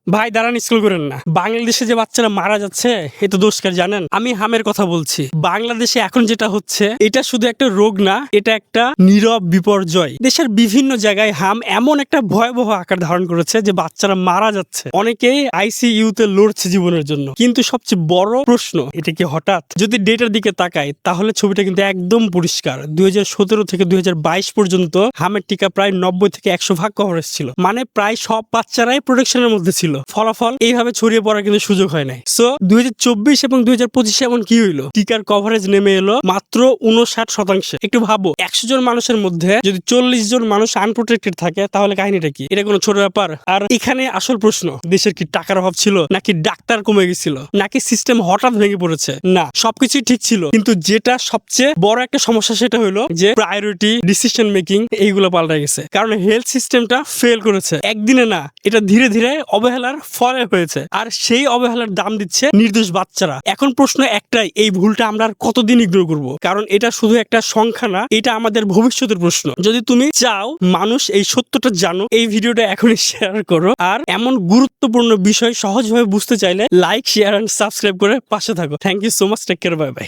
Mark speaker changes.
Speaker 1: ভাই দাঁড়ান, স্কুল করেন না। বাংলাদেশে যে বাচ্চারা মারা যাচ্ছে এ তো দোষকার জানেন। আমি হামের কথা বলছি। বাংলাদেশে এখন যেটা হচ্ছে এটা শুধু একটা রোগ না, এটা একটা নীরব বিপর্যয়। দেশের বিভিন্ন জায়গায় হাম এমন একটা ভয়াবহ আকার ধারণ করেছে যে বাচ্চারা মারা যাচ্ছে, অনেকেই আইসিইউতে লড়ছে জীবনের জন্য। কিন্তু সবচেয়ে বড় প্রশ্ন, এটা কি হঠাৎ? যদি ডেটার দিকে তাকাই তাহলে ছবিটা কিন্তু একদম পরিষ্কার। 2017 থেকে 2022 পর্যন্ত হামের টিকা প্রায় 90 থেকে 100% কভারেজ ছিল। মানে প্রায় সব বাচ্চারাই প্রোটেকশনের মধ্যে ছিল। ফলাফল এইভাবে ছড়িয়ে পড়ার কিন্তু সুযোগ হয় নাই। সো 2024 এবং 2025 এমন কি হইলো? টিকার কভারেজ নেমে এলো মাত্র 59%। একটু ভাবো, 100 জন মানুষের মধ্যে যদি 40 জন মানুষ আনপ্রোটেক্টেড থাকে তাহলে কাহিনীটা কি? এটা কোনো ছোট ব্যাপার? আর এখানে আসল প্রশ্ন, দেশের কি টাকার অভাব ছিল, নাকি ডাক্তার কমে গেছিল, নাকি সিস্টেম হঠাৎ ভেঙে পড়েছে? না, সবকিছুই ঠিক ছিল, কিন্তু যেটা সবচেয়ে বড় একটা সমস্যা সেটা হলো যে প্রায়োরিটি, ডিসিশন মেকিং এইগুলো পাল্টে গেছে। কারণ হেলথ সিস্টেমটা ফেল করেছে। একদিনে না, এটা ধীরে ধীরে অবহেলার ফলে হয়েছে। আর সেই অবহেলার দাম দিচ্ছে নির্দোষ বাচ্চারা। এখন প্রশ্ন একটাই, এই ভুলটা আমরা আর কতদিন ইগনোর করবো? কারণ এটা শুধু একটা সংখ্যা না, এটা আমাদের ভবিষ্যতের প্রশ্ন। যদি তুমি চাও মানুষ এই সত্যটা জানো, এই ভিডিওটা এখনই শেয়ার করো। আর এমন গুরুত্বপূর্ণ বিষয় সহজভাবে বুঝতে চাইলে লাইক, শেয়ার এন্ড সাবস্ক্রাইব করে পাশে থাকো। Thank you so much. Take care, bye by.